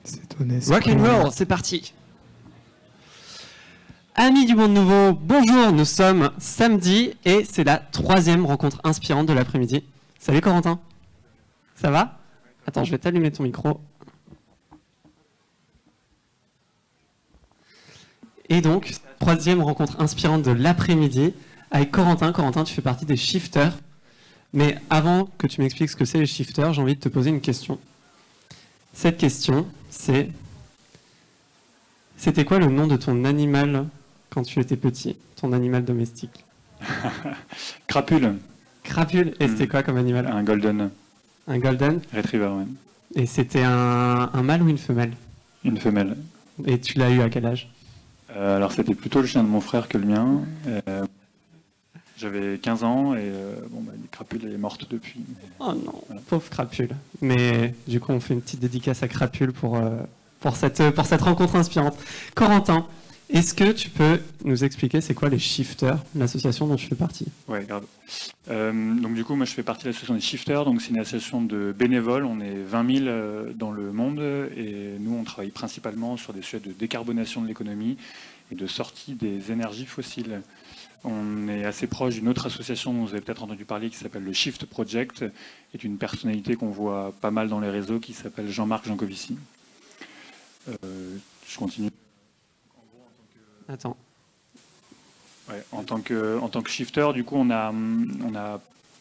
C'est honnête. Rock and roll, c'est parti. Amis du monde nouveau, bonjour, nous sommes samedi et c'est la 3e rencontre inspirante de l'après-midi. Salut Corentin. Ça va? Attends, je vais t'allumer ton micro. Et donc, 3e rencontre inspirante de l'après-midi avec Corentin. Corentin, tu fais partie des shifters. Mais avant que tu m'expliques ce que c'est les shifters, j'ai envie de te poser une question. Cette question, c'est... C'était quoi le nom de ton animal quand tu étais petit, ton animal domestique? Crapule. Crapule. Et c'était quoi comme animal? Un golden. Un golden? Retriever, ouais. Et c'était un mâle ou une femelle? Une femelle. Et tu l'as eu à quel âge? Alors c'était plutôt le chien de mon frère que le mien. J'avais 15 ans et Crapule elle est morte depuis. Oh non, voilà. Pauvre Crapule. Mais du coup, on fait une petite dédicace à Crapule pour cette rencontre inspirante. Corentin, est-ce que tu peux nous expliquer c'est quoi les shifters, l'association dont tu fais partie? Ouais, grave. Donc du coup, moi je fais partie de l'association des shifters, donc c'est une association de bénévoles, on est 20 000 dans le monde et nous on travaille principalement sur des sujets de décarbonation de l'économie et de sortie des énergies fossiles. On est assez proche d'une autre association dont vous avez peut-être entendu parler qui s'appelle le Shift Project, qui est une personnalité qu'on voit pas mal dans les réseaux qui s'appelle Jean-Marc Jancovici. Je continue. Attends. Ouais, en tant que shifter, du coup, on a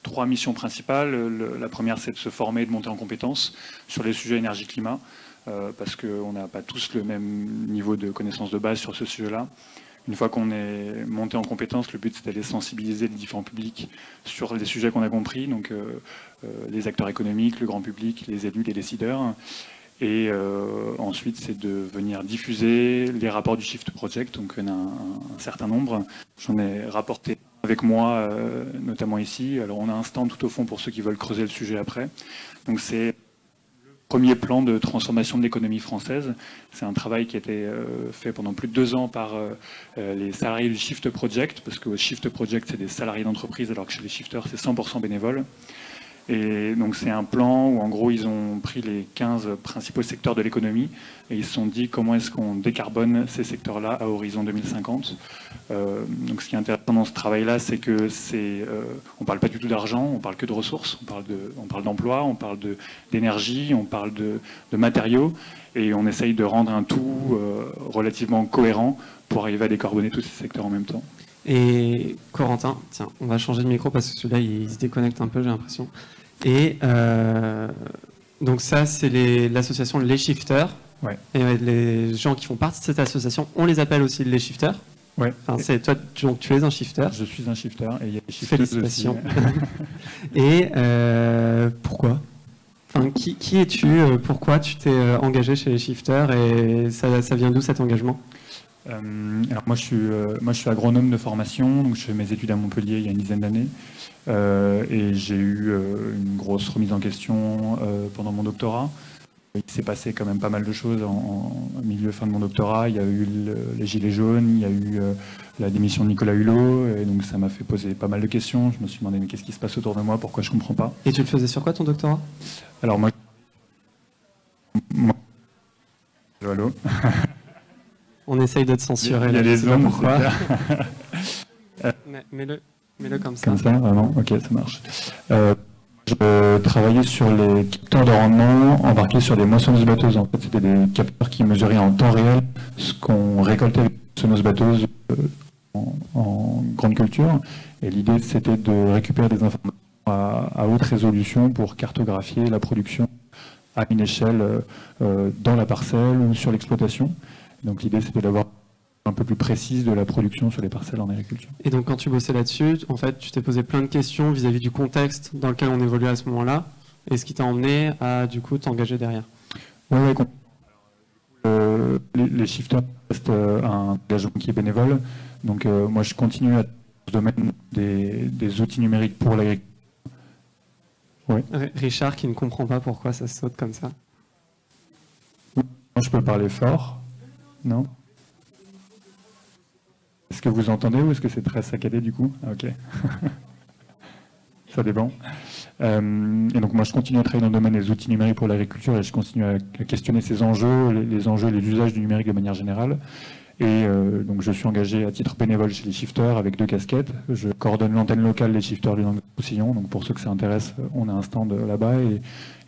3 missions principales. La première, c'est de se former et de monter en compétences sur les sujets énergie-climat, parce qu'on n'a pas tous le même niveau de connaissance de base sur ce sujet-là. Une fois qu'on est monté en compétences, le but c'est d'aller sensibiliser les différents publics sur les sujets qu'on a compris, donc les acteurs économiques, le grand public, les élus, les décideurs. Et ensuite, c'est de venir diffuser les rapports du Shift Project, donc il y en a un certain nombre. J'en ai rapporté avec moi, notamment ici. Alors on a un stand tout au fond pour ceux qui veulent creuser le sujet après. Donc c'est le premier plan de transformation de l'économie française. C'est un travail qui a été fait pendant plus de 2 ans par les salariés du Shift Project, parce que au Shift Project, c'est des salariés d'entreprise, alors que chez les shifters, c'est 100% bénévoles. Et donc c'est un plan où en gros ils ont pris les 15 principaux secteurs de l'économie et ils se sont dit comment est-ce qu'on décarbone ces secteurs-là à horizon 2050. Donc ce qui est intéressant dans ce travail-là, c'est que on parle pas du tout d'argent, on parle que de ressources, on parle d'emploi, on parle d'énergie, on parle de matériaux et on essaye de rendre un tout relativement cohérent pour arriver à décarboner tous ces secteurs en même temps. Et Corentin, tiens, on va changer de micro parce que celui-là, il se déconnecte un peu, j'ai l'impression. Et donc ça, c'est l'association Les Shifters. Ouais. Et les gens qui font partie de cette association, on les appelle aussi les Shifters. Ouais. Enfin, toi, donc, tu es un shifter. Je suis un shifter et il y a des shifters Félicitations. aussi. Et pourquoi? Enfin, qui es-tu? Pourquoi tu t'es engagé chez les Shifters et ça vient d'où cet engagement? Alors moi je suis agronome de formation, donc je fais mes études à Montpellier il y a une dizaine d'années et j'ai eu une grosse remise en question pendant mon doctorat. Il s'est passé quand même pas mal de choses en milieu fin de mon doctorat. Il y a eu les gilets jaunes, il y a eu la démission de Nicolas Hulot et donc ça m'a fait poser pas mal de questions. Je me suis demandé mais qu'est-ce qui se passe autour de moi, pourquoi je comprends pas. Et tu le faisais sur quoi ton doctorat? Alors moi allô. On essaye de te censurer. Il y a les hommes, pourquoi. Mets-le comme ça. Comme ça, vraiment. Ok, ça marche. Je travaillais sur les capteurs de rendement embarqués sur des moissonneuses-batteuses. En fait, c'était des capteurs qui mesuraient en temps réel ce qu'on récoltait avec les moissonneuses-batteuses en grande culture. Et l'idée, c'était de récupérer des informations à haute résolution pour cartographier la production à une échelle dans la parcelle ou sur l'exploitation. Donc l'idée, c'était d'avoir un peu plus précise de la production sur les parcelles en agriculture. Et donc quand tu bossais là-dessus, en fait, tu t'es posé plein de questions vis-à-vis du contexte dans lequel on évoluait à ce moment-là, et ce qui t'a emmené à, du coup, t'engager derrière. Oui, les shifters restent un engagement qui est bénévole. Donc moi, je continue à ce domaine des outils numériques pour l'agriculture. Oui. Richard qui ne comprend pas pourquoi ça saute comme ça. Je peux parler fort. Non? Est-ce que vous entendez ou est-ce que c'est très saccadé du coup? Ah, ok. Ça dépend. Et donc moi je continue à travailler dans le domaine des outils numériques pour l'agriculture et je continue à questionner ces enjeux, les enjeux et les usages du numérique de manière générale. Et donc je suis engagé à titre bénévole chez les shifters avec 2 casquettes. Je coordonne l'antenne locale des shifters du Languedoc-Roussillon. Donc pour ceux que ça intéresse, on a un stand là-bas.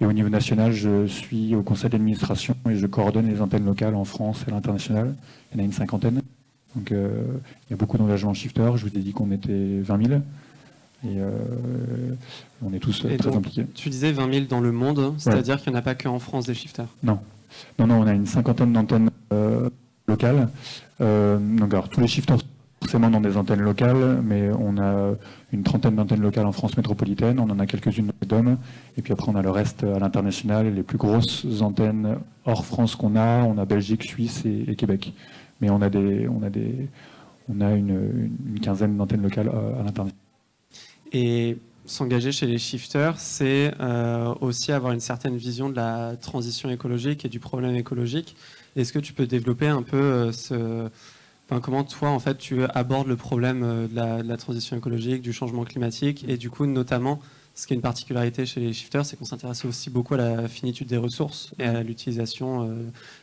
Et au niveau national, je suis au conseil d'administration et je coordonne les antennes locales en France et à l'international. Il y en a une 50aine. Donc il y a beaucoup d'engagements shifters. Je vous ai dit qu'on était 20 000. Et on est tous très impliqués. Tu disais 20 000 dans le monde, c'est-à-dire qu'il n'y en a pas qu'en France des shifters? Non, on a une 50aine d'antennes locales. Donc alors, tous les shifters sont forcément dans des antennes locales, mais on a une 30aine d'antennes locales en France métropolitaine, on en a quelques-unes dans les DOM, et puis après on a le reste à l'international, et les plus grosses antennes hors France qu'on a, on a Belgique, Suisse et Québec. Mais on a une quinzaine d'antennes locales à l'international. Et s'engager chez les shifters, c'est aussi avoir une certaine vision de la transition écologique et du problème écologique. Est-ce que tu peux développer un peu comment toi, en fait, tu abordes le problème de la transition écologique, du changement climatique, et du coup, notamment, ce qui est une particularité chez les shifters, c'est qu'on s'intéresse aussi beaucoup à la finitude des ressources et à l'utilisation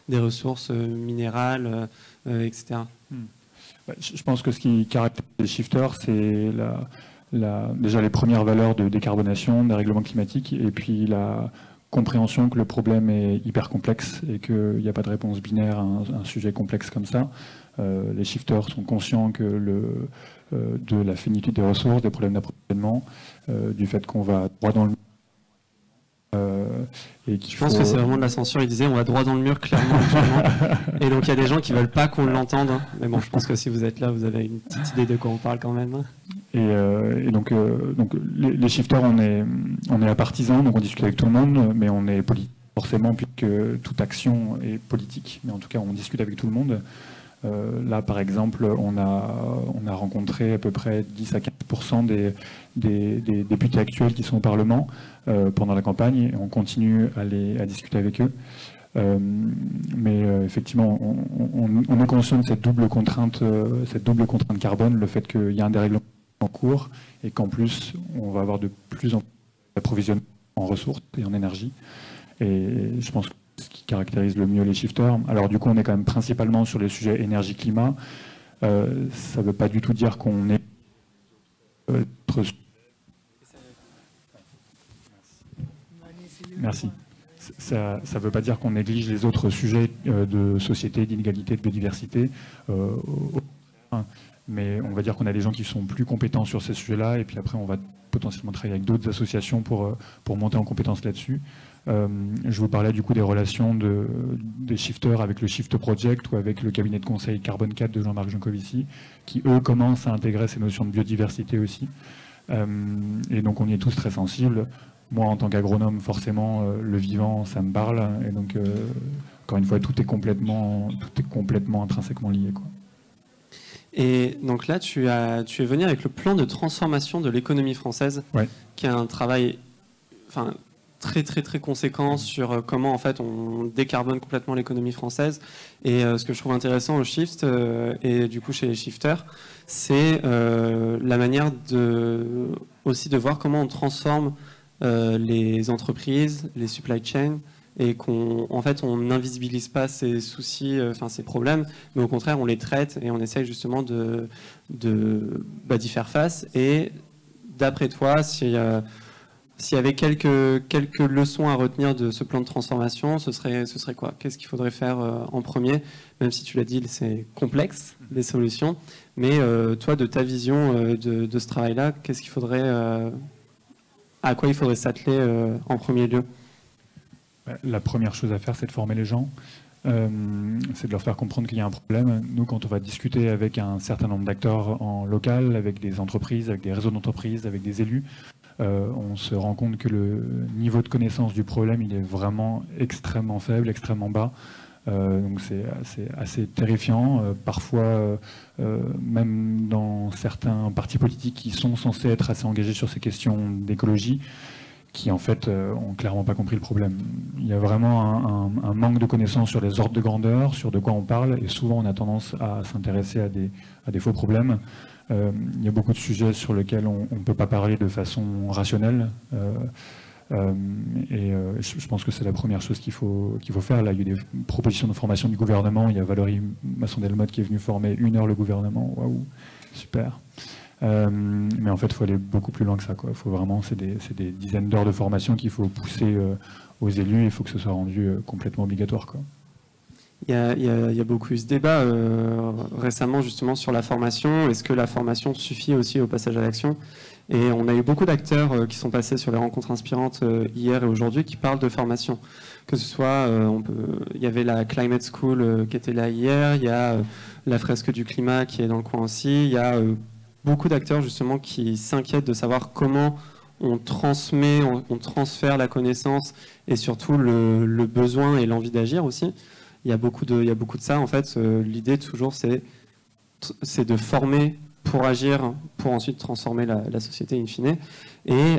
des ressources minérales, etc. Je pense que ce qui caractérise les shifters, c'est déjà les premières valeurs de décarbonation, des règlements climatiques, et puis la compréhension que le problème est hyper complexe et qu'il n'y a pas de réponse binaire à un sujet complexe comme ça. Les shifters sont conscients que de la finitude des ressources, des problèmes d'approvisionnement, du fait qu'on va droit dans le je pense que c'est vraiment de la censure. Il disait on va droit dans le mur, clairement. Et donc il y a des gens qui ne veulent pas qu'on l'entende. Mais bon, je pense que si vous êtes là, vous avez une petite idée de quoi on parle quand même. Et donc les shifters, on est à partisans, donc on discute avec tout le monde, mais on est politique forcément, puisque toute action est politique. Mais en tout cas, on discute avec tout le monde. Là, par exemple, on a rencontré à peu près 10 à 15% des députés actuels qui sont au Parlement pendant la campagne, et on continue à discuter avec eux. Mais effectivement, on est conscient de cette double contrainte carbone, le fait qu'il y a un dérèglement en cours et qu'en plus, on va avoir de plus en plus d'approvisionnement en ressources et en énergie. Et je pense que ce qui caractérise le mieux les shifters. Alors du coup, on est quand même principalement sur les sujets énergie-climat. Ça ne veut pas du tout dire qu'on est... Merci. Ça ne veut pas dire qu'on néglige les autres sujets de société, d'inégalité, de biodiversité. Mais on va dire qu'on a des gens qui sont plus compétents sur ces sujets-là, et puis après on va potentiellement travailler avec d'autres associations pour monter en compétences là-dessus. Je vous parlais du coup des relations des shifters avec le Shift Project ou avec le cabinet de conseil Carbone 4 de Jean-Marc Jancovici, qui eux commencent à intégrer ces notions de biodiversité aussi. Et donc on y est tous très sensibles. Moi en tant qu'agronome, forcément, le vivant, ça me parle. Et donc, encore une fois, tout est complètement intrinsèquement lié, quoi. Et donc là, tu es venu avec le plan de transformation de l'économie française, qui est un travail très très très conséquent sur comment en fait on décarbone complètement l'économie française. Et ce que je trouve intéressant au Shift et du coup chez les shifters, c'est la manière aussi de voir comment on transforme les entreprises, les supply chains, et qu'en fait on n'invisibilise pas ces soucis, ces problèmes, mais au contraire on les traite et on essaye justement d'y faire face. Et d'après toi, s'il y avait quelques leçons à retenir de ce plan de transformation, ce serait quoi? Qu'est-ce qu'il faudrait faire en premier? Même si tu l'as dit, c'est complexe, les solutions, mais toi, de ta vision de ce travail-là, qu'est-ce qu'il faudrait, à quoi il faudrait s'atteler en premier lieu? La première chose à faire, c'est de former les gens. C'est de leur faire comprendre qu'il y a un problème. Nous, quand on va discuter avec un certain nombre d'acteurs en local, avec des entreprises, avec des réseaux d'entreprises, avec des élus, on se rend compte que le niveau de connaissance du problème, il est vraiment extrêmement faible, extrêmement bas. Donc c'est assez terrifiant. Parfois, même dans certains partis politiques qui sont censés être assez engagés sur ces questions d'écologie, qui en fait ont clairement pas compris le problème. Il y a vraiment un manque de connaissances sur les ordres de grandeur, sur de quoi on parle, et souvent on a tendance à s'intéresser à des faux problèmes. Il y a beaucoup de sujets sur lesquels on ne peut pas parler de façon rationnelle. Je pense que c'est la première chose qu'il faut faire. Là, il y a eu des propositions de formation du gouvernement. Il y a Valérie Masson-Delmotte qui est venue former 1 heure le gouvernement. Waouh, super. Mais en fait, il faut aller beaucoup plus loin que ça, quoi. Faut vraiment, c'est des dizaines d'heures de formation qu'il faut pousser aux élus. Il faut que ce soit rendu complètement obligatoire, quoi. Il y a beaucoup eu ce débat récemment justement sur la formation. Est-ce que la formation suffit aussi au passage à l'action? Et on a eu beaucoup d'acteurs qui sont passés sur les rencontres inspirantes hier et aujourd'hui qui parlent de formation. Que ce soit, il y avait la Climate School qui était là hier, il y a la fresque du climat qui est dans le coin aussi, il y a beaucoup d'acteurs justement qui s'inquiètent de savoir comment on transmet, on transfère la connaissance et surtout le besoin et l'envie d'agir aussi. Il y a beaucoup de ça. En fait, l'idée toujours, c'est de former pour agir, pour ensuite transformer la société in fine. Et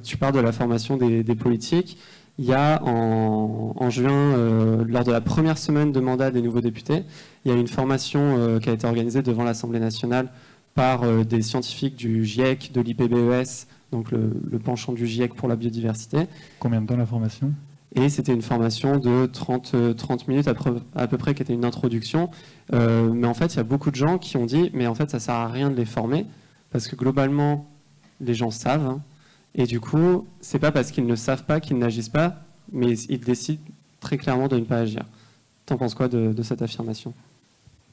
tu parles de la formation des politiques. Il y a en juin, lors de la première semaine de mandat des nouveaux députés, il y a une formation qui a été organisée devant l'Assemblée nationale par des scientifiques du GIEC, de l'IPBES, donc le penchant du GIEC pour la biodiversité. Combien de temps la formation ? Et c'était une formation de 30 minutes à peu près qui était une introduction. Mais en fait, il y a beaucoup de gens qui ont dit mais en fait, ça ne sert à rien de les former parce que globalement, les gens savent. Hein, et du coup, ce n'est pas parce qu'ils ne savent pas qu'ils n'agissent pas, mais ils décident très clairement de ne pas agir. T'en penses quoi de cette affirmation ?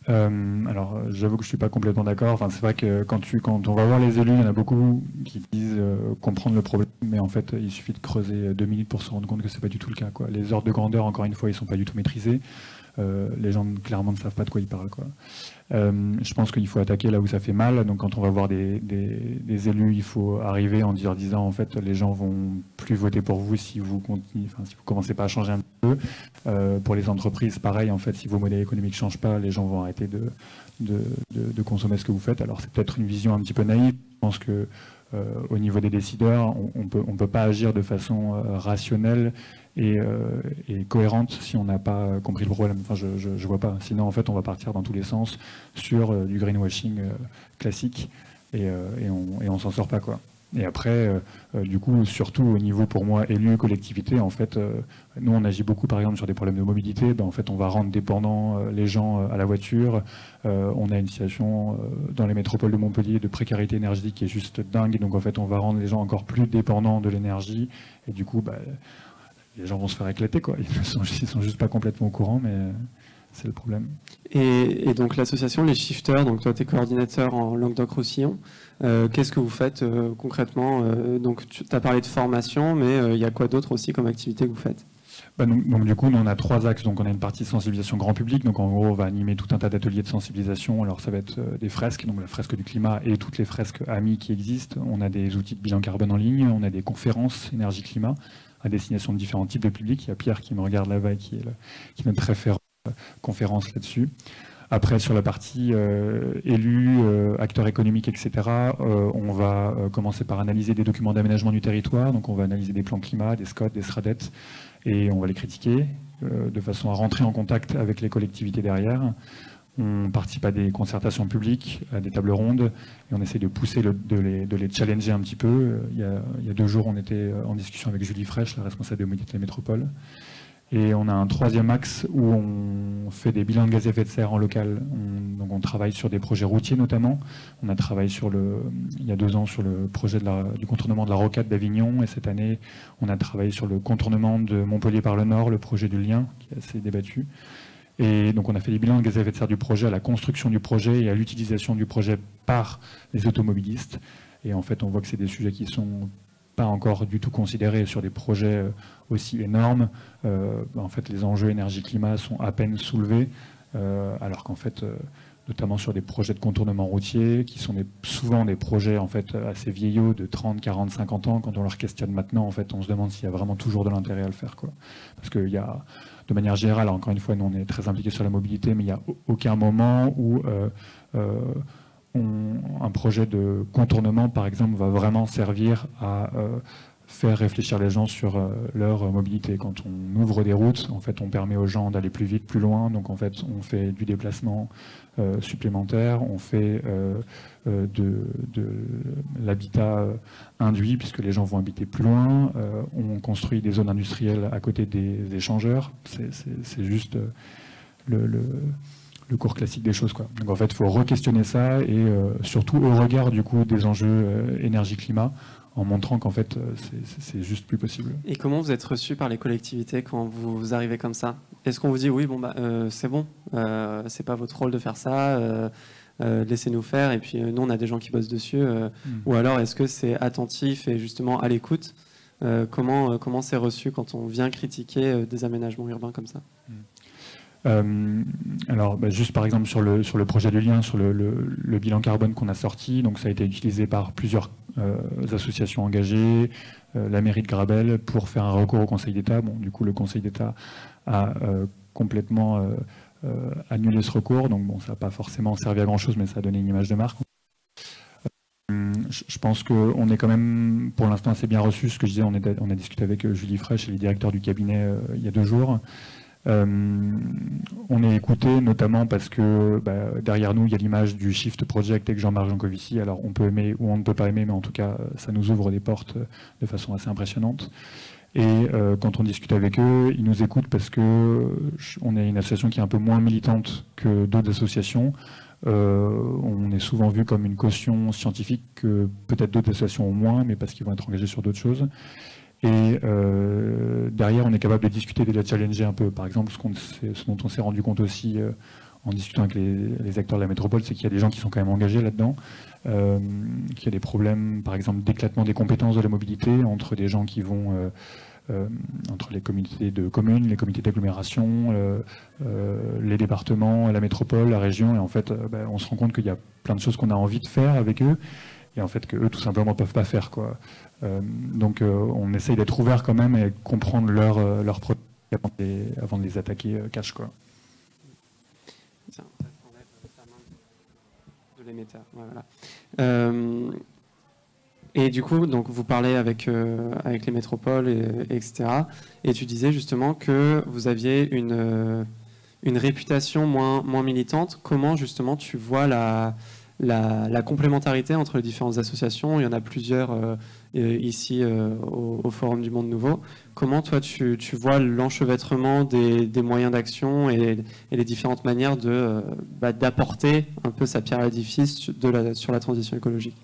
Alors, j'avoue que je ne suis pas complètement d'accord. Enfin, c'est vrai que quand on va voir les élus, il y en a beaucoup qui disent comprendre le problème, mais en fait, il suffit de creuser 2 minutes pour se rendre compte que ce n'est pas du tout le cas, quoi. Les ordres de grandeur, encore une fois, ils ne sont pas du tout maîtrisés. Les gens, clairement, ne savent pas de quoi ils parlent, quoi. Je pense qu'il faut attaquer là où ça fait mal. Donc, quand on va voir des élus, il faut arriver en disant, en fait, les gens vont plus voter pour vous si vous commencez pas à changer un peu. Pour les entreprises, pareil, en fait, si vos modèles économiques ne changent pas, les gens vont arrêter de consommer ce que vous faites. Alors, c'est peut-être une vision un petit peu naïve. Je pense que au niveau des décideurs, on peut pas agir de façon rationnelle et cohérente si on n'a pas compris le problème. Enfin, je vois pas. Sinon, en fait, on va partir dans tous les sens sur du greenwashing classique et on s'en sort pas, quoi. Et après, du coup, surtout au niveau, pour moi, élu, collectivité, en fait, nous, on agit beaucoup, par exemple, sur des problèmes de mobilité. En fait, on va rendre dépendants les gens à la voiture. On a une situation dans les métropoles de Montpellier de précarité énergétique qui est juste dingue. Donc, en fait, on va rendre les gens encore plus dépendants de l'énergie. Et du coup, les gens vont se faire éclater, quoi. Ils sont juste pas complètement au courant, mais c'est le problème. Et donc l'association Les Shifters, donc toi tu es coordinateur en Languedoc-Roussillon, qu'est-ce que vous faites concrètement donc tu as parlé de formation, mais il y a quoi d'autre aussi comme activité que vous faites? Donc du coup, nous, on a 3 axes. Donc on a une partie sensibilisation grand public. Donc en gros, on va animer tout un tas d'ateliers de sensibilisation. Alors ça va être des fresques, donc la fresque du climat et toutes les fresques amies qui existent. On a des outils de bilan carbone en ligne. On a des conférences énergie-climat à destination de différents types de publics. Il y a Pierre qui me regarde là-bas et qui est notre référent conférence là-dessus. Après, sur la partie élus, acteurs économiques, etc., on va commencer par analyser des documents d'aménagement du territoire. Donc on va analyser des plans climat, des SCOT, des SRADET, et on va les critiquer de façon à rentrer en contact avec les collectivités derrière. On participe à des concertations publiques, à des tables rondes, et on essaie de pousser, de les challenger un petit peu. Il y a 2 jours, on était en discussion avec Julie Fraîche, la responsable de mobilité de la métropole. Et on a un 3e axe où on fait des bilans de gaz à effet de serre en local. Donc on travaille sur des projets routiers notamment. On a travaillé il y a 2 ans sur le projet du contournement de la rocade d'Avignon. Et cette année, on a travaillé sur le contournement de Montpellier par le Nord, le projet du lien, qui est assez débattu. Et donc on a fait des bilans de gaz à effet de serre du projet, à la construction du projet et à l'utilisation du projet par les automobilistes. Et en fait, on voit que c'est des sujets qui sont pas encore du tout considérés sur des projets aussi énormes. En fait, les enjeux énergie-climat sont à peine soulevés, alors qu'en fait, notamment sur des projets de contournement routier, qui sont souvent des projets en fait assez vieillots de 30, 40, 50 ans. Quand on leur questionne maintenant, en fait, on se demande s'il y a vraiment toujours de l'intérêt à le faire, quoi. Parce qu'il y a, de manière générale, encore une fois, nous on est très impliqués sur la mobilité, mais il n'y a aucun moment où un projet de contournement, par exemple, va vraiment servir à faire réfléchir les gens sur leur mobilité. Quand on ouvre des routes, en fait, on permet aux gens d'aller plus vite, plus loin. Donc, en fait, on fait du déplacement supplémentaire, on fait de l'habitat induit, puisque les gens vont habiter plus loin. On construit des zones industrielles à côté des échangeurs. C'est juste le cours classique des choses, quoi. Donc, en fait, il faut re-questionner ça, et surtout au regard du coup des enjeux énergie-climat, en montrant qu'en fait, c'est juste plus possible. Et comment vous êtes reçu par les collectivités quand vous arrivez comme ça? Est-ce qu'on vous dit, oui, bon, c'est bon, c'est pas votre rôle de faire ça, laissez-nous faire, et puis nous, on a des gens qui bossent dessus, ou alors est-ce que c'est attentif et justement à l'écoute? Comment c'est reçu quand on vient critiquer des aménagements urbains comme ça? Alors, juste par exemple sur le projet du lien, sur le bilan carbone qu'on a sorti, donc ça a été utilisé par plusieurs associations engagées, la mairie de Grabel, pour faire un recours au Conseil d'État. Bon, du coup, le Conseil d'État a complètement annulé ce recours, donc bon, ça n'a pas forcément servi à grand-chose, mais ça a donné une image de marque. Je pense qu'on est quand même, pour l'instant, assez bien reçu. Ce que je disais, on a discuté avec Julie Fraîche et les directeurs du cabinet il y a 2 jours. On est écouté notamment parce que derrière nous il y a l'image du Shift Project avec Jean-Marc Jancovici. Alors on peut aimer ou on ne peut pas aimer, mais en tout cas ça nous ouvre des portes de façon assez impressionnante. Et quand on discute avec eux, ils nous écoutent parce que on est une association qui est un peu moins militante que d'autres associations. On est souvent vu comme une caution scientifique que peut-être d'autres associations ont moins, mais parce qu'ils vont être engagés sur d'autres choses. Et derrière, on est capable de discuter et de la challenger un peu. Par exemple, ce dont on s'est rendu compte aussi en discutant avec les acteurs de la métropole, c'est qu'il y a des gens qui sont quand même engagés là-dedans, qu'il y a des problèmes, par exemple, d'éclatement des compétences de la mobilité entre des gens qui vont entre les comités de communes, les comités d'agglomération, les départements, la métropole, la région. Et en fait, on se rend compte qu'il y a plein de choses qu'on a envie de faire avec eux, et en fait qu'eux tout simplement ne peuvent pas faire, quoi. Donc on essaye d'être ouvert quand même et comprendre leurs produits avant de les attaquer cash, quoi. Tiens, enlève ta main de l'émetteur. Voilà. Et du coup, donc vous parlez avec les métropoles, etc. Et tu disais justement que vous aviez une réputation moins militante. Comment justement tu vois la complémentarité entre les différentes associations? Il y en a plusieurs ici au Forum du Monde Nouveau. Comment toi tu vois l'enchevêtrement des moyens d'action et les différentes manières d'apporter un peu sa pierre à l'édifice sur la transition écologique?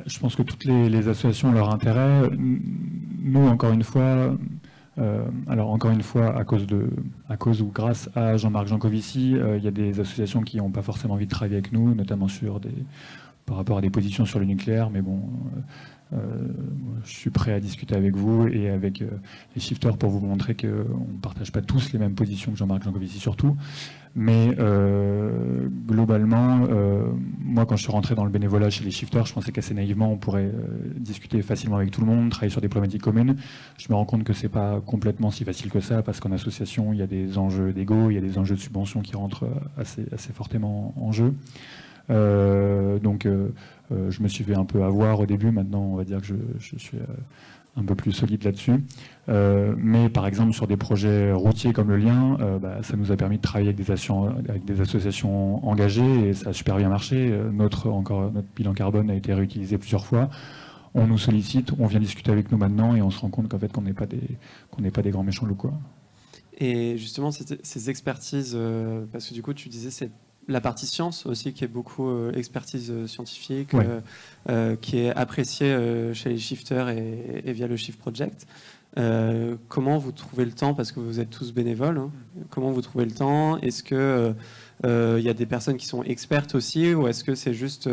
Je pense que toutes les associations ont leur intérêt. Nous, encore une fois, à cause ou grâce à Jean-Marc Jancovici, il y a des associations qui n'ont pas forcément envie de travailler avec nous, notamment par rapport à des positions sur le nucléaire, mais bon, je suis prêt à discuter avec vous et avec les shifters pour vous montrer qu'on ne partage pas tous les mêmes positions que Jean-Marc Jancovici surtout. Mais globalement, moi quand je suis rentré dans le bénévolat chez les shifters, je pensais qu'assez naïvement on pourrait discuter facilement avec tout le monde, travailler sur des problématiques communes. Je me rends compte que c'est pas complètement si facile que ça, parce qu'en association il y a des enjeux d'ego, il y a des enjeux de subvention qui rentrent assez fortement en jeu. Donc je me suis fait un peu avoir au début. Maintenant on va dire que je suis un peu plus solide là-dessus. Mais par exemple sur des projets routiers comme le lien, ça nous a permis de travailler avec des associations engagées, et ça a super bien marché. Notre bilan carbone a été réutilisé plusieurs fois. On nous sollicite, on vient discuter avec nous maintenant, et on se rend compte qu'en fait qu'on n'est pas des grands méchants loups, quoi. Et justement ces expertises, parce que du coup tu disais c'est la partie science aussi qui est beaucoup expertise scientifique, ouais. Qui est appréciée chez les shifters et via le Shift Project. Comment vous trouvez le temps, parce que vous êtes tous bénévoles, hein, comment vous trouvez le temps? Est-ce que y a des personnes qui sont expertes aussi, ou est-ce que c'est juste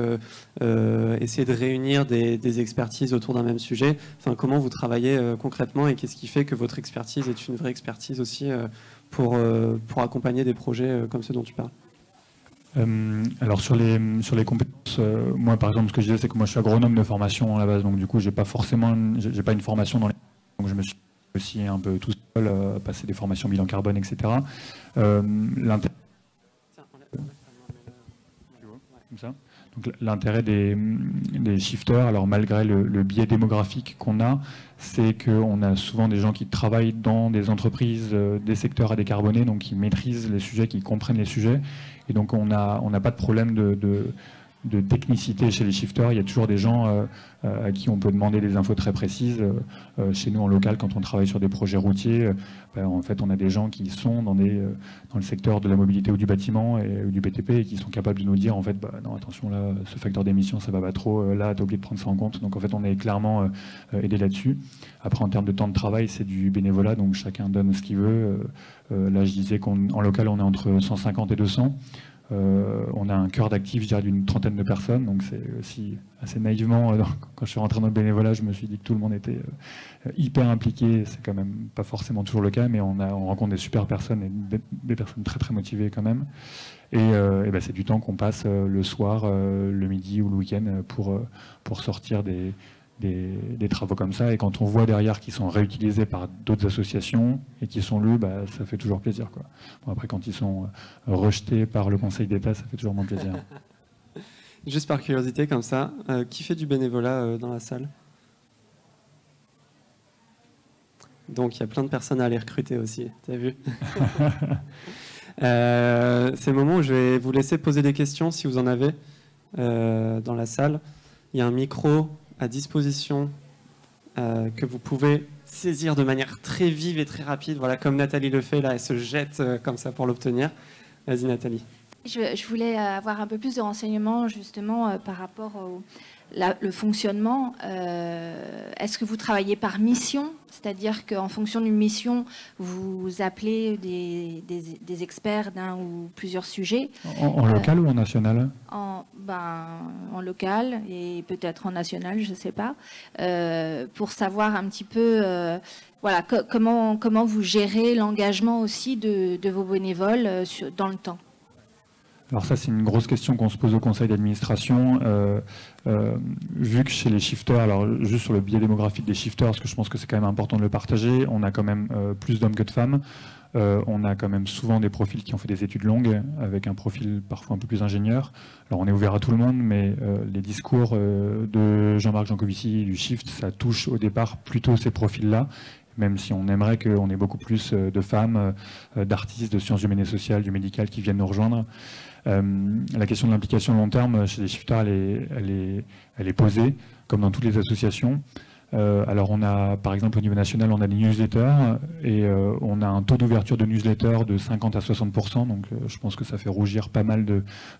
essayer de réunir des expertises autour d'un même sujet? Enfin, comment vous travaillez concrètement, et qu'est-ce qui fait que votre expertise est une vraie expertise aussi pour accompagner des projets comme ceux dont tu parles? Alors sur les compétences, moi par exemple ce que je disais, c'est que moi je suis agronome de formation à la base, donc du coup j'ai pas une formation dans les... Donc je me suis aussi un peu tout seul passer des formations bilan carbone, etc. Comme ça. L'intérêt des shifters, alors malgré le biais démographique qu'on a, c'est qu'on a souvent des gens qui travaillent dans des entreprises, des secteurs à décarboner, donc qui maîtrisent les sujets, qui comprennent les sujets. Et donc on n'a pas de problème de technicité chez les shifters. Il y a toujours des gens à qui on peut demander des infos très précises. Chez nous en local, quand on travaille sur des projets routiers, en fait, on a des gens qui sont dans le secteur de la mobilité ou du bâtiment ou du BTP et qui sont capables de nous dire en fait, non, attention, là, ce facteur d'émission, ça va pas trop. Là, tu as oublié de prendre ça en compte. Donc en fait, on est clairement aidé là-dessus. Après, en termes de temps de travail, c'est du bénévolat, donc chacun donne ce qu'il veut. Là, je disais qu'en local, on est entre 150 et 200. On a un cœur d'actifs, je dirais, d'une trentaine de personnes, donc c'est aussi assez naïvement, quand je suis rentré dans le bénévolat, je me suis dit que tout le monde était hyper impliqué. C'est quand même pas forcément toujours le cas, mais on rencontre des super personnes et des personnes très très motivées quand même. Et c'est du temps qu'on passe le soir, le midi ou le week-end pour sortir des travaux comme ça, et quand on voit derrière qu'ils sont réutilisés par d'autres associations et qui sont lus, ça fait toujours plaisir, quoi. Bon, après, quand ils sont rejetés par le Conseil d'État, ça fait toujours moins plaisir. Juste par curiosité, comme ça, qui fait du bénévolat dans la salle? Donc, il y a plein de personnes à aller recruter aussi, t'as vu? C'est le moment où je vais vous laisser poser des questions, si vous en avez, dans la salle. Il y a un micro à disposition que vous pouvez saisir de manière très vive et très rapide. Voilà, comme Nathalie le fait, là, elle se jette comme ça pour l'obtenir. Vas-y, Nathalie. Je voulais avoir un peu plus de renseignements justement par rapport le fonctionnement. Est-ce que vous travaillez par mission? C'est-à-dire qu'en fonction d'une mission, vous appelez des experts d'un ou plusieurs sujets. En local ou en national? En local et peut-être en national, je ne sais pas, pour savoir un petit peu voilà, comment vous gérez l'engagement aussi de vos bénévoles dans le temps. Alors ça, c'est une grosse question qu'on se pose au conseil d'administration. Vu que chez les shifters, alors juste sur le biais démographique des shifters, parce que je pense que c'est quand même important de le partager, on a quand même plus d'hommes que de femmes. On a quand même souvent des profils qui ont fait des études longues, avec un profil parfois un peu plus ingénieur. Alors on est ouvert à tout le monde, mais les discours de Jean-Marc Jancovici du Shift, ça touche au départ plutôt ces profils-là, même si on aimerait qu'on ait beaucoup plus de femmes, d'artistes, de sciences humaines et sociales, du médical qui viennent nous rejoindre. La question de l'implication long terme chez les shifters, elle est posée, comme dans toutes les associations. Alors on a, par exemple, au niveau national, on a des newsletters et on a un taux d'ouverture de newsletters de 50 à 60%, donc je pense que ça fait rougir pas mal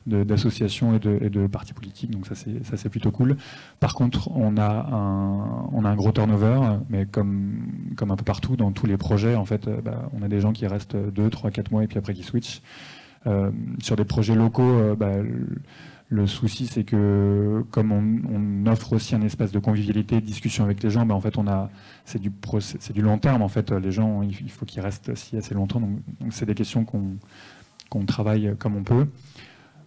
d'associations et de partis politiques, donc ça c'est plutôt cool. Par contre, on a un gros turnover, mais comme un peu partout dans tous les projets, en fait, on a des gens qui restent 2, 3, 4 mois et puis après qui switchent. Sur des projets locaux, le souci, c'est que comme on offre aussi un espace de convivialité, de discussion avec les gens, en fait, c'est du long terme. En fait, les gens, il faut qu'ils restent aussi assez longtemps. Donc c'est des questions qu'on travaille comme on peut.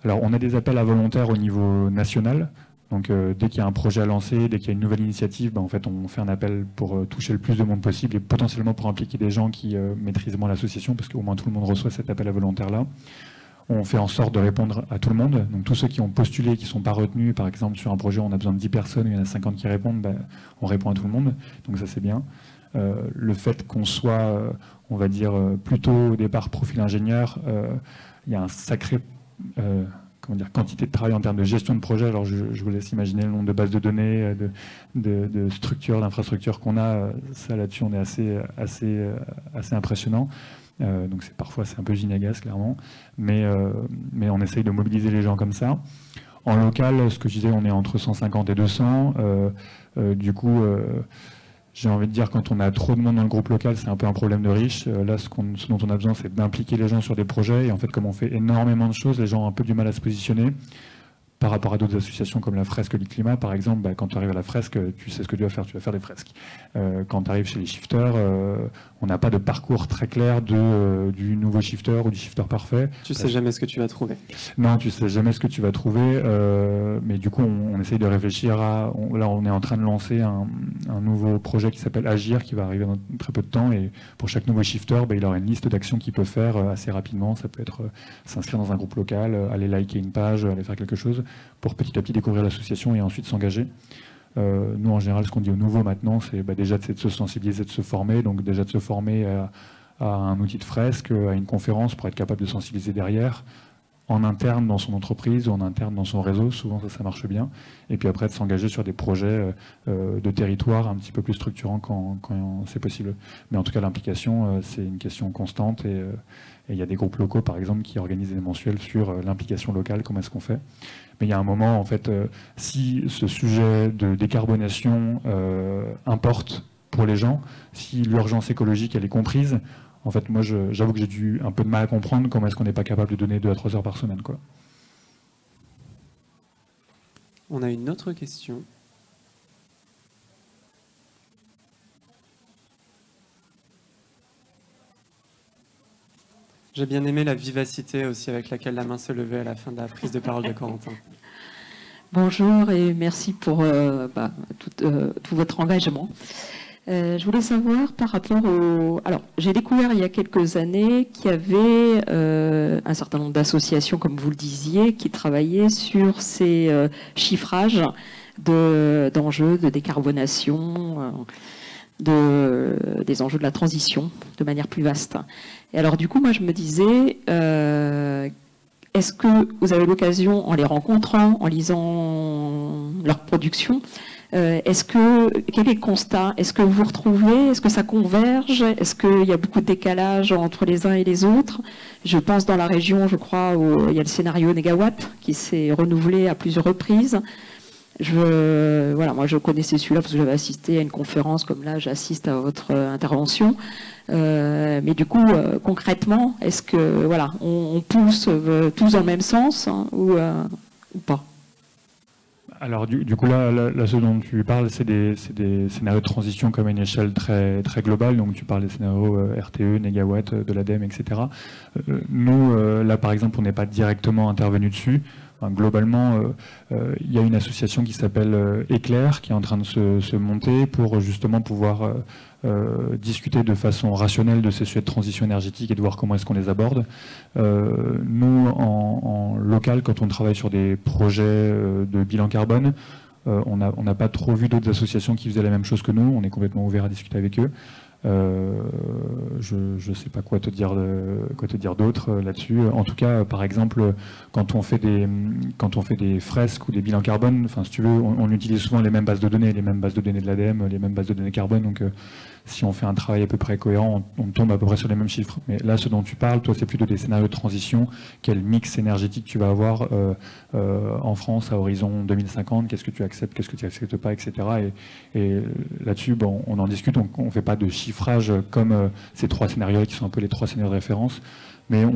Alors, on a des appels à volontaires au niveau national. Donc, dès qu'il y a un projet à lancer, dès qu'il y a une nouvelle initiative, en fait, on fait un appel pour toucher le plus de monde possible et potentiellement pour impliquer des gens qui maîtrisent moins l'association, parce qu'au moins tout le monde reçoit cet appel à volontaire-là. On fait en sorte de répondre à tout le monde. Donc tous ceux qui ont postulé, qui ne sont pas retenus, par exemple sur un projet où on a besoin de 10 personnes, il y en a 50 qui répondent, on répond à tout le monde. Donc ça c'est bien. Le fait qu'on soit, on va dire, plutôt au départ profil ingénieur, il y a un sacré quantité de travail en termes de gestion de projet. Alors je vous laisse imaginer le nombre de bases de données, de structures, d'infrastructures qu'on a. Ça là-dessus on est assez impressionnant. Donc parfois c'est un peu gynégas clairement, mais on essaye de mobiliser les gens comme ça. En local, ce que je disais, on est entre 150 et 200. Du coup, j'ai envie de dire, quand on a trop de monde dans le groupe local, c'est un peu un problème de riche. Là, ce dont on a besoin, c'est d'impliquer les gens sur des projets. Et en fait, comme on fait énormément de choses, les gens ont un peu du mal à se positionner. Par rapport à d'autres associations comme la Fresque du Climat, par exemple, quand tu arrives à la Fresque, tu sais ce que tu vas faire des fresques. Quand tu arrives chez les shifters, on n'a pas de parcours très clair du nouveau shifter ou du shifter parfait. Tu sais jamais ce que tu vas trouver. Non, tu sais jamais ce que tu vas trouver, mais du coup, on essaye de réfléchir là, on est en train de lancer un nouveau projet qui s'appelle Agir, qui va arriver dans très peu de temps, et pour chaque nouveau shifter, il aura une liste d'actions qu'il peut faire assez rapidement. Ça peut être s'inscrire dans un groupe local, aller liker une page, aller faire quelque chose. pour petit à petit découvrir l'association et ensuite s'engager. Nous, en général, ce qu'on dit aux nouveaux maintenant, c'est déjà de se sensibiliser, de se former, donc déjà de se former à un outil de fresque, à une conférence pour être capable de sensibiliser derrière, en interne dans son entreprise ou en interne dans son réseau, souvent ça marche bien, et puis après de s'engager sur des projets de territoire un petit peu plus structurants quand c'est possible. Mais en tout cas l'implication c'est une question constante et il y a des groupes locaux par exemple qui organisent des mensuels sur l'implication locale, comment est-ce qu'on fait. Mais il y a un moment en fait, si ce sujet de décarbonation importe pour les gens, si l'urgence écologique elle est comprise, en fait, moi, j'avoue que j'ai eu un peu de mal à comprendre comment est-ce qu'on n'est pas capable de donner 2 à 3 heures par semaine, quoi. On a une autre question. J'ai bien aimé la vivacité aussi avec laquelle la main se levait à la fin de la prise de parole de Corentin. Bonjour et merci pour tout votre engagement. Je voulais savoir par rapport au... Alors, j'ai découvert il y a quelques années qu'il y avait un certain nombre d'associations, comme vous le disiez, qui travaillaient sur ces chiffrages d'enjeux de décarbonation, des enjeux de la transition, de manière plus vaste. Et alors, du coup, moi, je me disais... est-ce que vous avez l'occasion, en les rencontrant, en lisant leur production, quel est le constat? Est-ce que vous vous retrouvez? Est-ce que ça converge? Est-ce qu'il y a beaucoup de décalage entre les uns et les autres? Je pense dans la région, je crois, où il y a le scénario Négawatt qui s'est renouvelé à plusieurs reprises. Voilà, moi je connaissais celui-là parce que j'avais assisté à une conférence comme là, j'assiste à votre intervention. Mais du coup, concrètement, est-ce que voilà, on pousse tous dans le même sens hein, ou pas? Alors du coup là, ce dont tu parles, c'est des scénarios de transition comme à une échelle très, très globale. Donc tu parles des scénarios RTE, Négawatt, de l'ADEME, etc. Nous, là par exemple, on n'est pas directement intervenu dessus. Enfin, globalement, il y a une association qui s'appelle Éclair qui est en train de se monter pour justement pouvoir discuter de façon rationnelle de ces sujets de transition énergétique et de voir comment est-ce qu'on les aborde. Nous, en local, quand on travaille sur des projets de bilan carbone, on n'a pas trop vu d'autres associations qui faisaient la même chose que nous. On est complètement ouvert à discuter avec eux. Je ne sais pas quoi te dire d'autre là-dessus. En tout cas, par exemple, quand on fait des fresques ou des bilans carbone, enfin, si tu veux, on utilise souvent les mêmes bases de données de l'ADEME, les mêmes bases de données carbone. Donc, si on fait un travail à peu près cohérent, on tombe à peu près sur les mêmes chiffres. Mais là, ce dont tu parles, toi, c'est plutôt des scénarios de transition. Quel mix énergétique tu vas avoir en France à horizon 2050? Qu'est-ce que tu acceptes, qu'est-ce que tu acceptes pas, etc. Et là-dessus, bon, on en discute. On ne fait pas de chiffrage comme ces 3 scénarios qui sont un peu les 3 scénarios de référence. Mais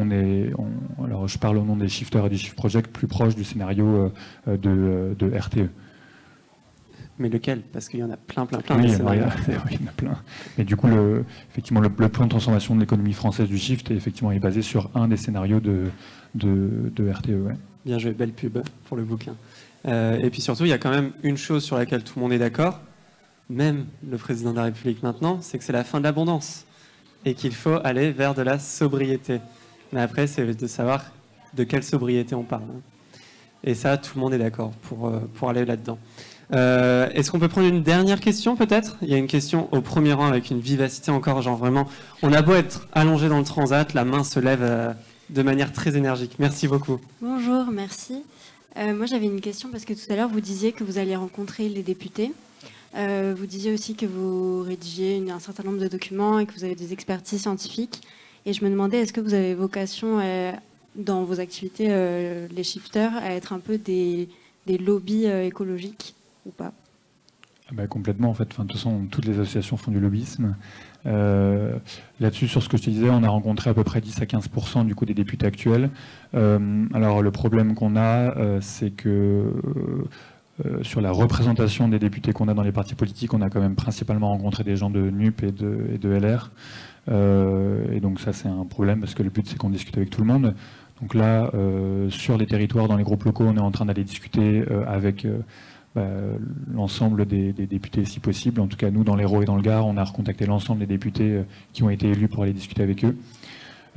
alors, je parle au nom des shifters et du Shift Project, plus proche du scénario de RTE. Mais lequel? Parce qu'il y en a plein. Oui, il y en a plein. Mais du coup, effectivement, le plan de transformation de l'économie française du Shift est basé sur un des scénarios de RTE. Ouais. Bien joué, belle pub pour le bouquin. Et puis surtout, il y a quand même une chose sur laquelle tout le monde est d'accord, même le président de la République maintenant, c'est que c'est la fin de l'abondance et qu'il faut aller vers de la sobriété. Mais après, c'est de savoir de quelle sobriété on parle. Et ça, tout le monde est d'accord pour aller là-dedans. Est-ce qu'on peut prendre une dernière question peut-être? Il y a une question au premier rang avec une vivacité encore, genre vraiment, on a beau être allongé dans le transat, la main se lève de manière très énergique. Merci beaucoup. Bonjour, merci. Moi j'avais une question parce que tout à l'heure vous disiez que vous alliez rencontrer les députés. Vous disiez aussi que vous rédigez un certain nombre de documents et que vous avez des expertises scientifiques. Et je me demandais, est-ce que vous avez vocation dans vos activités, les shifters, à être un peu des lobbies écologiques ou pas? Complètement, en fait. Enfin, de toute façon, toutes les associations font du lobbyisme. Là-dessus, sur ce que je te disais, on a rencontré à peu près 10 à 15% du coup des députés actuels. Alors, le problème qu'on a, c'est que sur la représentation des députés qu'on a dans les partis politiques, on a quand même principalement rencontré des gens de NUP et de LR. Et donc ça, c'est un problème parce que le but, c'est qu'on discute avec tout le monde. Donc là, sur les territoires, dans les groupes locaux, on est en train d'aller discuter avec l'ensemble des députés si possible. En tout cas, nous, dans l'Hérault et dans le Gard, on a recontacté l'ensemble des députés qui ont été élus pour aller discuter avec eux.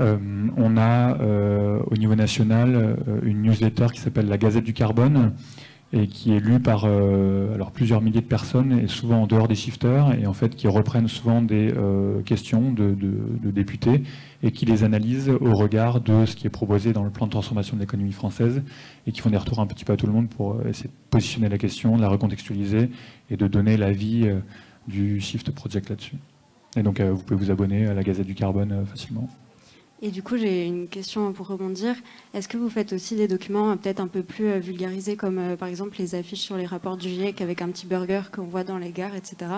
On a au niveau national une newsletter qui s'appelle la Gazette du Carbone et qui est lue par alors plusieurs milliers de personnes et souvent en dehors des shifters et en fait qui reprennent souvent des questions de députés et qui les analysent au regard de ce qui est proposé dans le plan de transformation de l'économie française et qui font des retours un petit peu à tout le monde pour essayer de positionner la question, de la recontextualiser et de donner l'avis du Shift Project là-dessus. Et donc vous pouvez vous abonner à la Gazette du Carbone facilement. Et du coup, j'ai une question pour rebondir. Est-ce que vous faites aussi des documents peut-être un peu plus vulgarisés, comme par exemple les affiches sur les rapports du GIEC avec un petit burger qu'on voit dans les gares, etc.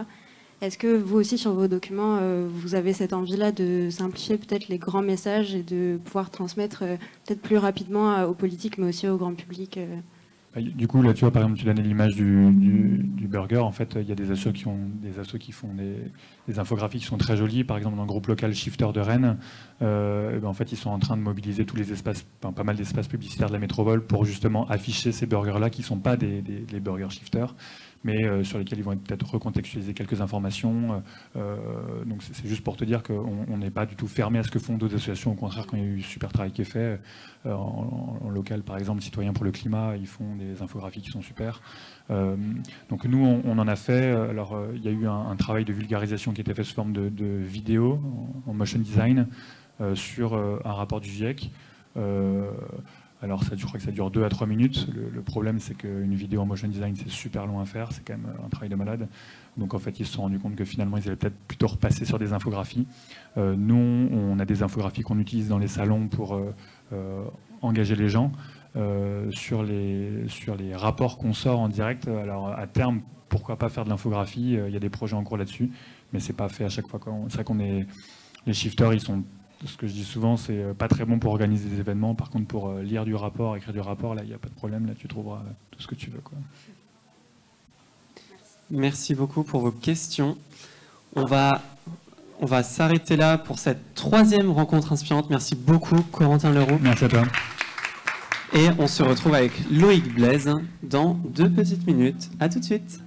Est-ce que vous aussi, sur vos documents, vous avez cette envie-là de simplifier peut-être les grands messages et de pouvoir transmettre peut-être plus rapidement aux politiques, mais aussi au grand public Du coup, là, tu vois, par exemple, tu donnais l'image du burger. En fait, il y a des assos qui font des infographies qui sont très jolies. Par exemple, dans le groupe local Shifter de Rennes, en fait, ils sont en train de mobiliser tous les espaces, pas mal d'espaces publicitaires de la métropole pour justement afficher ces burgers-là qui ne sont pas des burgers Shifter, mais sur lesquels ils vont peut-être recontextualiser quelques informations. Donc c'est juste pour te dire qu'on n'est pas du tout fermé à ce que font d'autres associations. Au contraire, quand il y a eu super travail qui est fait, en local par exemple, Citoyens pour le climat, ils font des infographies qui sont super. Donc nous, on en a fait. Alors il y a eu un travail de vulgarisation qui était fait sous forme de vidéo en motion design sur un rapport du GIEC. Alors je crois que ça dure 2 à 3 minutes. Le problème, c'est qu'une vidéo en motion design, c'est super long à faire. C'est quand même un travail de malade. Donc en fait, ils se sont rendus compte que finalement, ils allaient peut-être plutôt repasser sur des infographies. Nous, on a des infographies qu'on utilise dans les salons pour engager les gens sur les rapports qu'on sort en direct. Alors à terme, pourquoi pas faire de l'infographie? Il y a des projets en cours là-dessus, mais c'est pas fait à chaque fois. C'est vrai qu'on est... Les shifters, ils sont... Ce que je dis souvent, c'est pas très bon pour organiser des événements. Par contre, pour lire du rapport, écrire du rapport, là, il n'y a pas de problème. Là, tu trouveras tout ce que tu veux, quoi. Merci beaucoup pour vos questions. On va s'arrêter là pour cette 3e rencontre inspirante. Merci beaucoup, Corentin Leroux. Merci à toi. Et on se retrouve avec Loïc Blaise dans 2 petites minutes. À tout de suite.